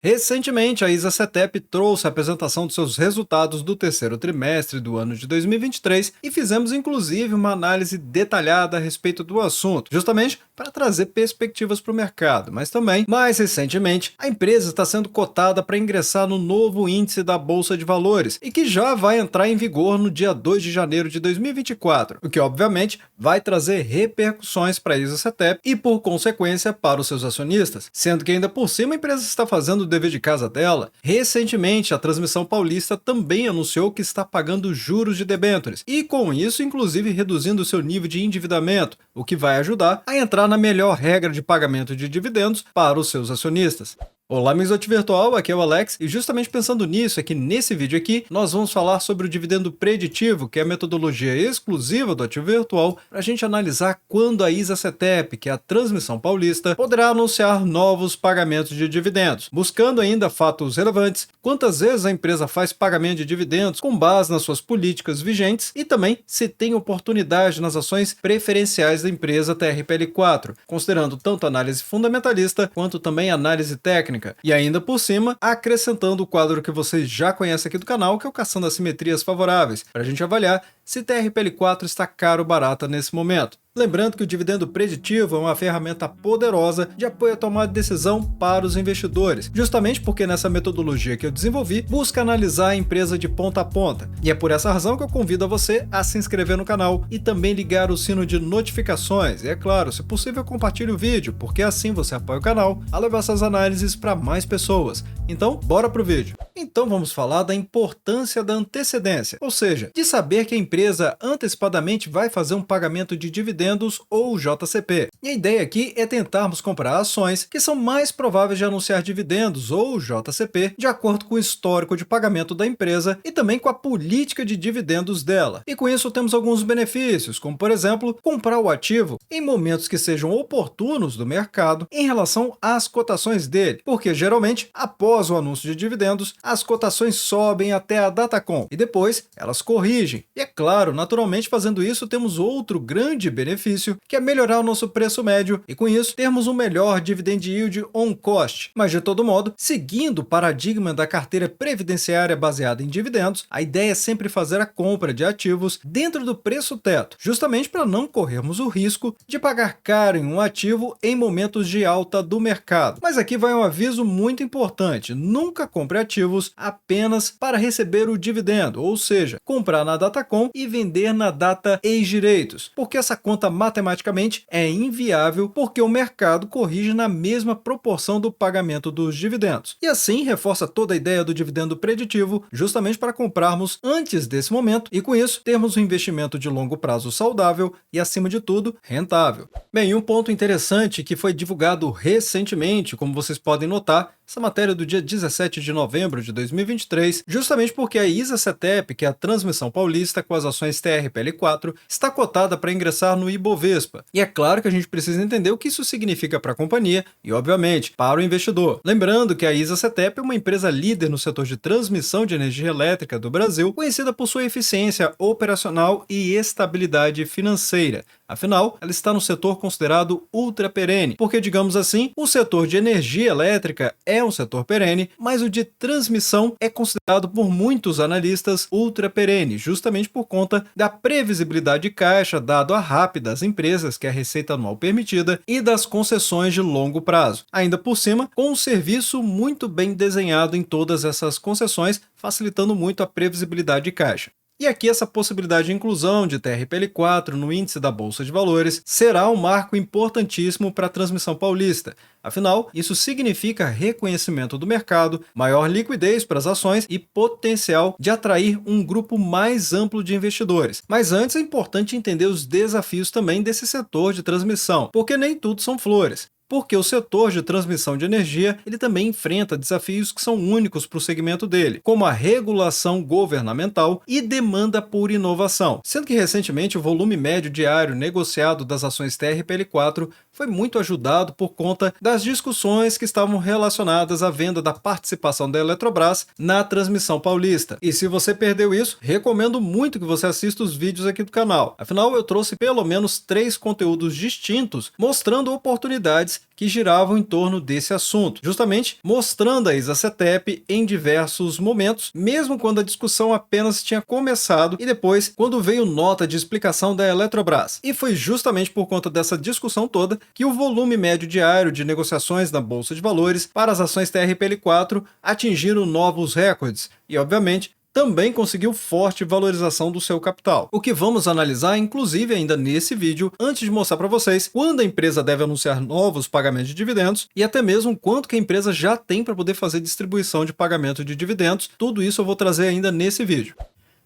Recentemente, a ISA-CETEP trouxe a apresentação dos seus resultados do terceiro trimestre do ano de 2023 e fizemos inclusive uma análise detalhada a respeito do assunto, justamente para trazer perspectivas para o mercado, mas também, mais recentemente, a empresa está sendo cotada para ingressar no novo índice da Bolsa de Valores e que já vai entrar em vigor no dia 2 de janeiro de 2024, o que obviamente vai trazer repercussões para a ISA-CETEP e, por consequência, para os seus acionistas, sendo que ainda por cima a empresa está fazendo dever de casa dela. Recentemente, a Transmissão Paulista também anunciou que está pagando juros de debêntures e, com isso, inclusive reduzindo seu nível de endividamento, o que vai ajudar a entrar na melhor regra de pagamento de dividendos para os seus acionistas. Olá, Mixote Virtual, aqui é o Alex, e justamente pensando nisso é que nesse vídeo aqui nós vamos falar sobre o dividendo preditivo, que é a metodologia exclusiva do ativo virtual, para a gente analisar quando a ISA-CETEP, que é a Transmissão Paulista, poderá anunciar novos pagamentos de dividendos, buscando ainda fatos relevantes, quantas vezes a empresa faz pagamento de dividendos com base nas suas políticas vigentes e também se tem oportunidade nas ações preferenciais da empresa TRPL4, considerando tanto análise fundamentalista quanto também análise técnica. E ainda por cima, acrescentando o quadro que vocês já conhecem aqui do canal, que é o Caçando Assimetrias Favoráveis, para a gente avaliar se TRPL4 está caro ou barata nesse momento. Lembrando que o dividendo preditivo é uma ferramenta poderosa de apoio à tomada de decisão para os investidores, justamente porque nessa metodologia que eu desenvolvi, busca analisar a empresa de ponta a ponta. E é por essa razão que eu convido a você a se inscrever no canal e também ligar o sino de notificações. E é claro, se possível, compartilhe o vídeo, porque assim você apoia o canal a levar essas análises para mais pessoas. Então, bora pro vídeo. Então vamos falar da importância da antecedência, ou seja, de saber que a empresa antecipadamente vai fazer um pagamento de dividendos ou JCP. E a ideia aqui é tentarmos comparar ações que são mais prováveis de anunciar dividendos ou JCP de acordo com o histórico de pagamento da empresa e também com a política de dividendos dela. E com isso temos alguns benefícios, como por exemplo, comprar o ativo em momentos que sejam oportunos do mercado em relação às cotações dele, porque geralmente após o anúncio de dividendos, as cotações sobem até a Datacom e depois elas corrigem. E é claro, naturalmente fazendo isso temos outro grande benefício, que é melhorar o nosso preço médio e com isso termos um melhor dividend yield on cost. Mas de todo modo, seguindo o paradigma da carteira previdenciária baseada em dividendos, a ideia é sempre fazer a compra de ativos dentro do preço teto, justamente para não corrermos o risco de pagar caro em um ativo em momentos de alta do mercado. Mas aqui vai um aviso muito importante: nunca compre ativos apenas para receber o dividendo, ou seja, comprar na Datacom e vender na data ex-direitos, porque essa conta matematicamente é inviável porque o mercado corrige na mesma proporção do pagamento dos dividendos. E assim reforça toda a ideia do dividendo preditivo, justamente para comprarmos antes desse momento e com isso termos um investimento de longo prazo saudável e, acima de tudo, rentável. Bem, um ponto interessante que foi divulgado recentemente, como vocês podem notar, essa matéria do dia 17 de novembro de 2023, justamente porque a ISA-CETEP, que é a Transmissão Paulista com as ações TRPL4, está cotada para ingressar no Ibovespa. E é claro que a gente precisa entender o que isso significa para a companhia e, obviamente, para o investidor. Lembrando que a ISA-CETEP é uma empresa líder no setor de transmissão de energia elétrica do Brasil, conhecida por sua eficiência operacional e estabilidade financeira. Afinal, ela está no setor considerado ultra perene, porque, digamos assim, o setor de energia elétrica é um setor perene, mas o de transmissão é considerado por muitos analistas ultra perene, justamente por conta da previsibilidade de caixa dado a RAP das empresas, que é a receita anual permitida, e das concessões de longo prazo. Ainda por cima, com um serviço muito bem desenhado em todas essas concessões, facilitando muito a previsibilidade de caixa. E aqui essa possibilidade de inclusão de TRPL4 no índice da Bolsa de Valores será um marco importantíssimo para a Transmissão Paulista. Afinal, isso significa reconhecimento do mercado, maior liquidez para as ações e potencial de atrair um grupo mais amplo de investidores. Mas antes é importante entender os desafios também desse setor de transmissão, porque nem tudo são flores. Porque o setor de transmissão de energia ele também enfrenta desafios que são únicos para o segmento dele, como a regulação governamental e demanda por inovação, sendo que recentemente o volume médio diário negociado das ações TRPL4 foi muito ajudado por conta das discussões que estavam relacionadas à venda da participação da Eletrobras na Transmissão Paulista. E se você perdeu isso, recomendo muito que você assista os vídeos aqui do canal. Afinal, eu trouxe pelo menos 3 conteúdos distintos mostrando oportunidades interessantes que giravam em torno desse assunto, justamente mostrando a Isacetep em diversos momentos, mesmo quando a discussão apenas tinha começado e depois quando veio nota de explicação da Eletrobras. E foi justamente por conta dessa discussão toda que o volume médio diário de negociações na Bolsa de Valores para as ações TRPL4 atingiram novos recordes e, obviamente, também conseguiu forte valorização do seu capital. O que vamos analisar, inclusive, ainda nesse vídeo, antes de mostrar para vocês quando a empresa deve anunciar novos pagamentos de dividendos e até mesmo quanto que a empresa já tem para poder fazer distribuição de pagamento de dividendos. Tudo isso eu vou trazer ainda nesse vídeo.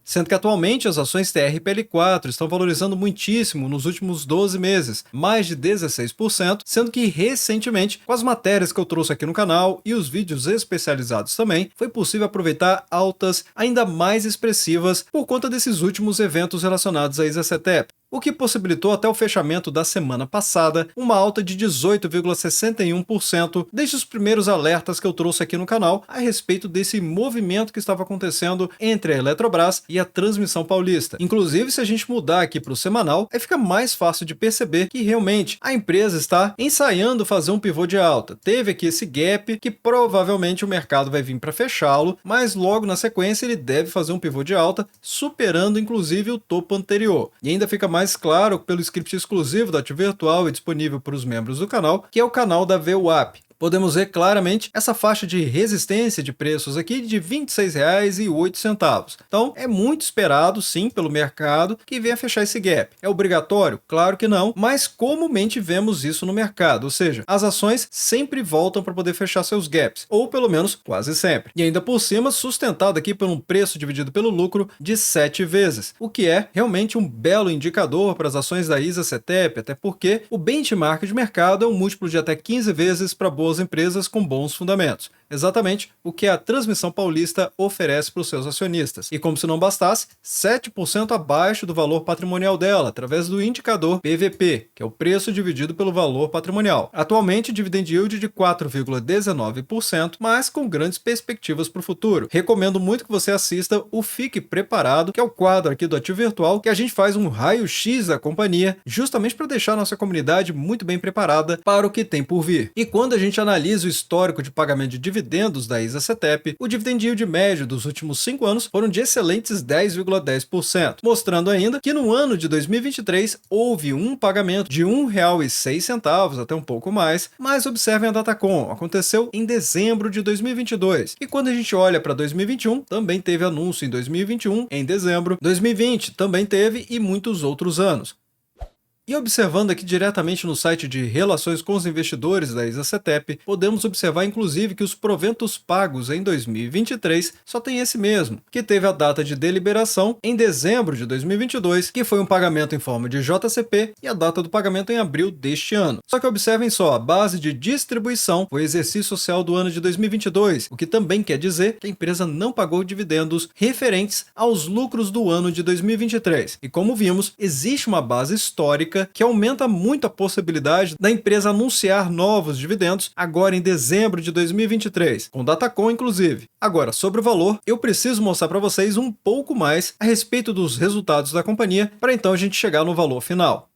Sendo que atualmente as ações TRPL4 estão valorizando muitíssimo nos últimos 12 meses, mais de 16%, sendo que recentemente, com as matérias que eu trouxe aqui no canal e os vídeos especializados também, foi possível aproveitar altas ainda mais expressivas por conta desses últimos eventos relacionados à Isacetep, o que possibilitou até o fechamento da semana passada uma alta de 18,61% desde os primeiros alertas que eu trouxe aqui no canal a respeito desse movimento que estava acontecendo entre a Eletrobras e a Transmissão Paulista. Inclusive, se a gente mudar aqui para o semanal, aí fica mais fácil de perceber que realmente a empresa está ensaiando fazer um pivô de alta. Teve aqui esse gap que provavelmente o mercado vai vir para fechá-lo, mas logo na sequência ele deve fazer um pivô de alta, superando inclusive o topo anterior. E ainda fica mais claro pelo script exclusivo da Ativo Virtual e disponível para os membros do canal, que é o canal da VWAP. Podemos ver claramente essa faixa de resistência de preços aqui de R$ 26,08. Então, é muito esperado, sim, pelo mercado que venha fechar esse gap. É obrigatório? Claro que não, mas comumente vemos isso no mercado, ou seja, as ações sempre voltam para poder fechar seus gaps, ou pelo menos quase sempre. E ainda por cima, sustentado aqui por um preço dividido pelo lucro de 7 vezes, o que é realmente um belo indicador para as ações da Isacetep, até porque o benchmark de mercado é um múltiplo de até 15 vezes para boas empresas com bons fundamentos. Exatamente o que a Transmissão Paulista oferece para os seus acionistas. E como se não bastasse, 7% abaixo do valor patrimonial dela, através do indicador PVP, que é o preço dividido pelo valor patrimonial. Atualmente, dividend yield de 4,19%, mas com grandes perspectivas para o futuro. Recomendo muito que você assista o Fique Preparado, que é o quadro aqui do Ativo Virtual, que a gente faz um raio-x da companhia, justamente para deixar a nossa comunidade muito bem preparada para o que tem por vir. E quando a gente analisa o histórico de pagamento de dividendos da Isacetep, o dividend yield médio dos últimos 5 anos foram de excelentes 10,10%, mostrando ainda que no ano de 2023 houve um pagamento de R$ 1,06, até um pouco mais, mas observem a Datacom, aconteceu em dezembro de 2022. E quando a gente olha para 2021, também teve anúncio em 2021, em dezembro, 2020 também teve e muitos outros anos. E observando aqui diretamente no site de Relações com os Investidores da Isacetep, podemos observar inclusive que os proventos pagos em 2023 só tem esse mesmo, que teve a data de deliberação em dezembro de 2022, que foi um pagamento em forma de JCP, e a data do pagamento em abril deste ano. Só que observem só, a base de distribuição foi exercício social do ano de 2022, o que também quer dizer que a empresa não pagou dividendos referentes aos lucros do ano de 2023. E como vimos, existe uma base histórica que aumenta muito a possibilidade da empresa anunciar novos dividendos agora em dezembro de 2023, com Datacom inclusive. Agora, sobre o valor, eu preciso mostrar para vocês um pouco mais a respeito dos resultados da companhia para então a gente chegar no valor final.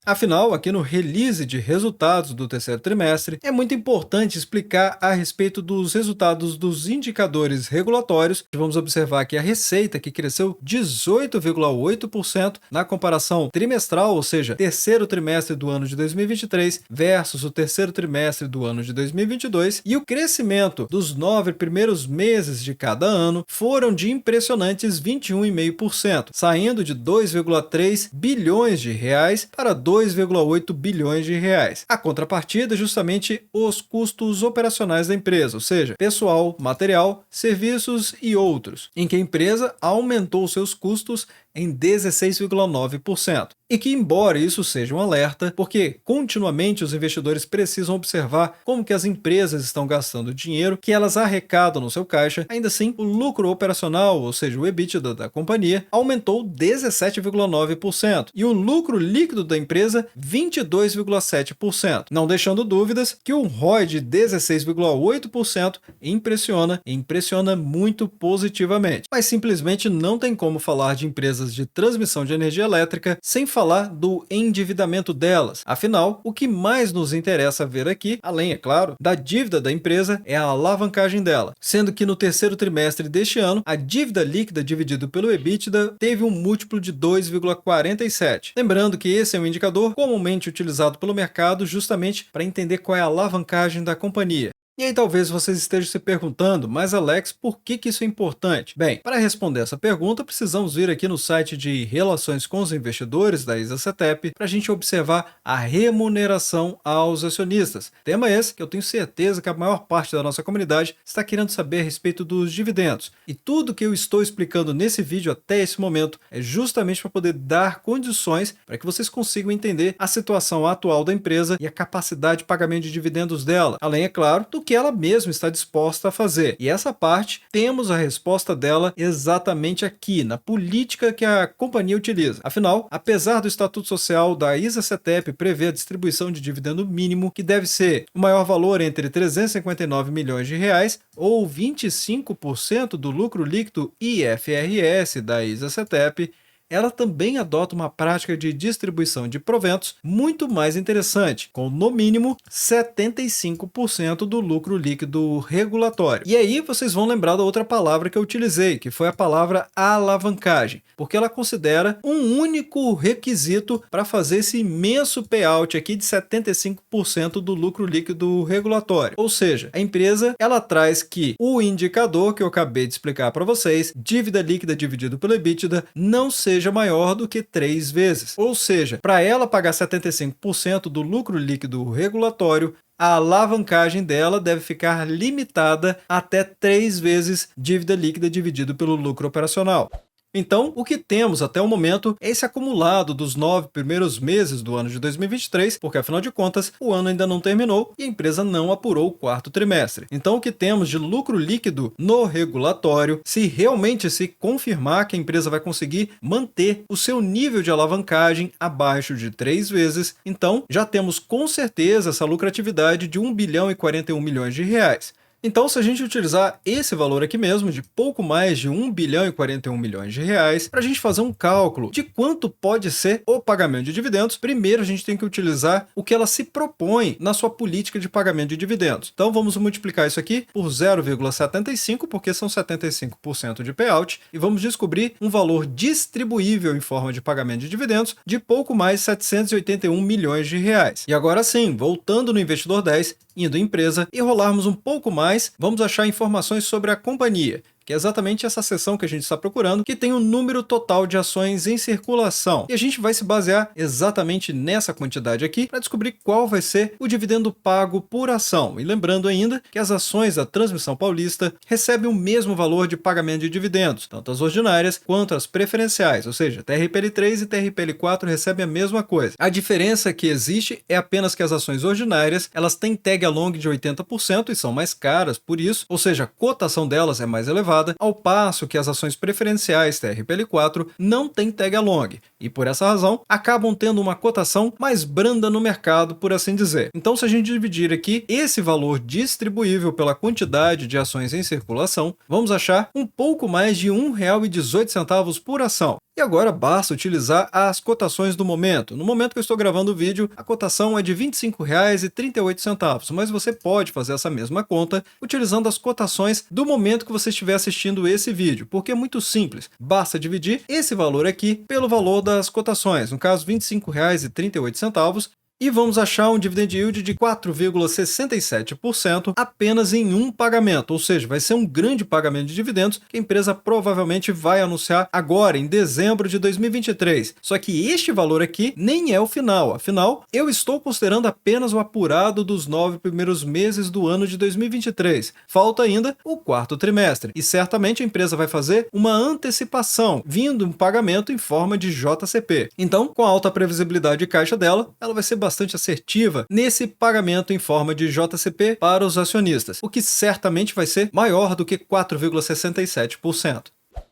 Afinal, aqui no release de resultados do terceiro trimestre, é muito importante explicar a respeito dos resultados dos indicadores regulatórios. Vamos observar aqui a receita, que cresceu 18,8% na comparação trimestral, ou seja, terceiro trimestre do ano de 2023 versus o terceiro trimestre do ano de 2022, e o crescimento dos 9 primeiros meses de cada ano foram de impressionantes 21,5%, saindo de 2,3 bilhões de reais para 2,8 bilhões de reais. A contrapartida é justamente os custos operacionais da empresa, ou seja, pessoal, material, serviços e outros, em que a empresa aumentou seus custos em 16,9%. E que, embora isso seja um alerta, porque continuamente os investidores precisam observar como que as empresas estão gastando dinheiro que elas arrecadam no seu caixa, ainda assim o lucro operacional, ou seja, o EBITDA da companhia, aumentou 17,9% e o lucro líquido da empresa 22,7%, não deixando dúvidas que um ROI de 16,8% impressiona muito positivamente. Mas simplesmente não tem como falar de empresas empresas de transmissão de energia elétrica, sem falar do endividamento delas. Afinal, o que mais nos interessa ver aqui, além, é claro, da dívida da empresa, é a alavancagem dela, sendo que no terceiro trimestre deste ano, a dívida líquida dividido pelo EBITDA teve um múltiplo de 2,47. Lembrando que esse é um indicador comumente utilizado pelo mercado justamente para entender qual é a alavancagem da companhia. E aí talvez vocês estejam se perguntando, mas Alex, por que isso é importante? Bem, para responder essa pergunta, precisamos vir aqui no site de Relações com os Investidores da ISA-CETEP para a gente observar a remuneração aos acionistas. Tema esse que eu tenho certeza que a maior parte da nossa comunidade está querendo saber a respeito dos dividendos. E tudo que eu estou explicando nesse vídeo até esse momento é justamente para poder dar condições para que vocês consigam entender a situação atual da empresa e a capacidade de pagamento de dividendos dela, além, é claro, do que ela mesma está disposta a fazer. E essa parte, temos a resposta dela exatamente aqui, na política que a companhia utiliza. Afinal, apesar do Estatuto Social da ISA-CETEP prever a distribuição de dividendo mínimo, que deve ser o maior valor entre 359 milhões de reais ou 25% do lucro líquido IFRS da ISA-CETEP, ela também adota uma prática de distribuição de proventos muito mais interessante, com no mínimo 75% do lucro líquido regulatório. E aí vocês vão lembrar da outra palavra que eu utilizei, que foi a palavra alavancagem, porque ela considera um único requisito para fazer esse imenso payout aqui de 75% do lucro líquido regulatório. Ou seja, a empresa ela traz que o indicador que eu acabei de explicar para vocês, dívida líquida dividido pelo EBITDA, não seja maior do que 3 vezes. Ou seja, para ela pagar 75% do lucro líquido regulatório, a alavancagem dela deve ficar limitada até 3 vezes dívida líquida dividido pelo lucro operacional. Então, o que temos até o momento é esse acumulado dos 9 primeiros meses do ano de 2023, porque afinal de contas, o ano ainda não terminou e a empresa não apurou o quarto trimestre. Então, o que temos de lucro líquido no regulatório, se realmente se confirmar que a empresa vai conseguir manter o seu nível de alavancagem abaixo de 3 vezes, então já temos com certeza essa lucratividade de 1 bilhão e 41 milhões de reais. Então, se a gente utilizar esse valor aqui mesmo, de pouco mais de 1 bilhão e 41 milhões de reais, para a gente fazer um cálculo de quanto pode ser o pagamento de dividendos, primeiro a gente tem que utilizar o que ela se propõe na sua política de pagamento de dividendos. Então, vamos multiplicar isso aqui por 0,75, porque são 75% de payout, e vamos descobrir um valor distribuível em forma de pagamento de dividendos de pouco mais de 781 milhões de reais. E agora sim, voltando no Investidor 10, indo em empresa e rolarmos um pouco mais, vamos achar informações sobre a companhia, que é exatamente essa seção que a gente está procurando, que tem o número total de ações em circulação. E a gente vai se basear exatamente nessa quantidade aqui para descobrir qual vai ser o dividendo pago por ação. E lembrando ainda que as ações da Transmissão Paulista recebem o mesmo valor de pagamento de dividendos, tanto as ordinárias quanto as preferenciais, ou seja, TRPL3 e TRPL4 recebem a mesma coisa. A diferença que existe é apenas que as ações ordinárias, elas têm tag along de 80% e são mais caras por isso, ou seja, a cotação delas é mais elevada, ao passo que as ações preferenciais TRPL4 não têm tag along e, por essa razão, acabam tendo uma cotação mais branda no mercado, por assim dizer. Então, se a gente dividir aqui esse valor distribuível pela quantidade de ações em circulação, vamos achar um pouco mais de R$ 1,18 por ação. E agora basta utilizar as cotações do momento. No momento que eu estou gravando o vídeo, a cotação é de R$ 25,38, mas você pode fazer essa mesma conta utilizando as cotações do momento que você estiver assistindo esse vídeo, porque é muito simples. Basta dividir esse valor aqui pelo valor das cotações, no caso R$ 25,38, e vamos achar um dividend yield de 4,67% apenas em um pagamento, ou seja, vai ser um grande pagamento de dividendos que a empresa provavelmente vai anunciar agora, em dezembro de 2023. Só que este valor aqui nem é o final, afinal, eu estou considerando apenas o apurado dos 9 primeiros meses do ano de 2023. Falta ainda o quarto trimestre, e certamente a empresa vai fazer uma antecipação, vindo um pagamento em forma de JCP. Então, com a alta previsibilidade de caixa dela, ela vai ser bastante assertiva nesse pagamento em forma de JCP para os acionistas, o que certamente vai ser maior do que 4,67%.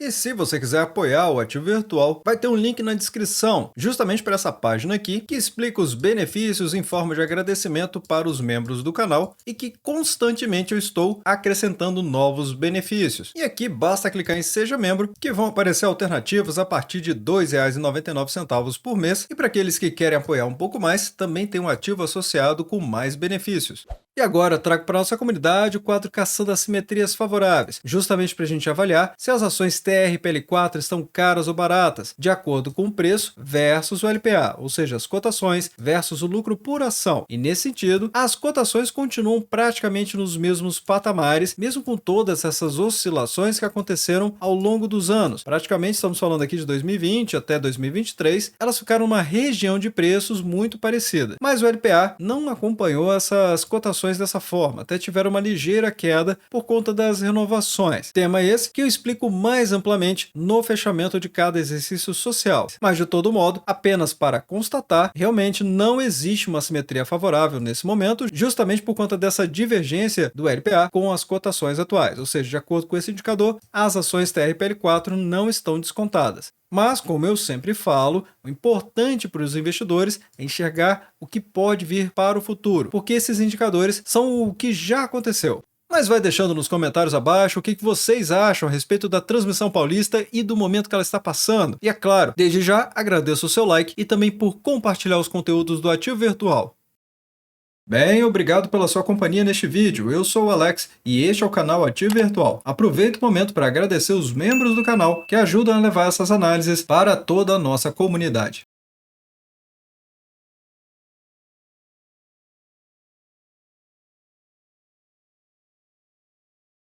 E se você quiser apoiar o Ativo Virtual, vai ter um link na descrição, justamente para essa página aqui, que explica os benefícios em forma de agradecimento para os membros do canal e que constantemente eu estou acrescentando novos benefícios. E aqui basta clicar em Seja Membro, que vão aparecer alternativas a partir de R$ 2,99 por mês. E para aqueles que querem apoiar um pouco mais, também tem um ativo associado com mais benefícios. E agora trago para a nossa comunidade o quadro Caçando Assimetrias Favoráveis, justamente para a gente avaliar se as ações TRPL4 estão caras ou baratas, de acordo com o preço versus o LPA, ou seja, as cotações versus o lucro por ação. E nesse sentido, as cotações continuam praticamente nos mesmos patamares, mesmo com todas essas oscilações que aconteceram ao longo dos anos. Praticamente estamos falando aqui de 2020 até 2023, elas ficaram numa região de preços muito parecida. Mas o LPA não acompanhou essas cotações dessa forma, até tiveram uma ligeira queda por conta das renovações. Tema esse que eu explico mais amplamente no fechamento de cada exercício social. Mas de todo modo, apenas para constatar, realmente não existe uma simetria favorável nesse momento, justamente por conta dessa divergência do LPA com as cotações atuais. Ou seja, de acordo com esse indicador, as ações TRPL4 não estão descontadas. Mas, como eu sempre falo, o importante para os investidores é enxergar o que pode vir para o futuro, porque esses indicadores são o que já aconteceu. Mas vai deixando nos comentários abaixo o que vocês acham a respeito da transmissão paulista e do momento que ela está passando. E é claro, desde já agradeço o seu like e também por compartilhar os conteúdos do Ativo Virtual. Bem, obrigado pela sua companhia neste vídeo. Eu sou o Alex e este é o canal Ativo Virtual. Aproveito o momento para agradecer os membros do canal que ajudam a levar essas análises para toda a nossa comunidade.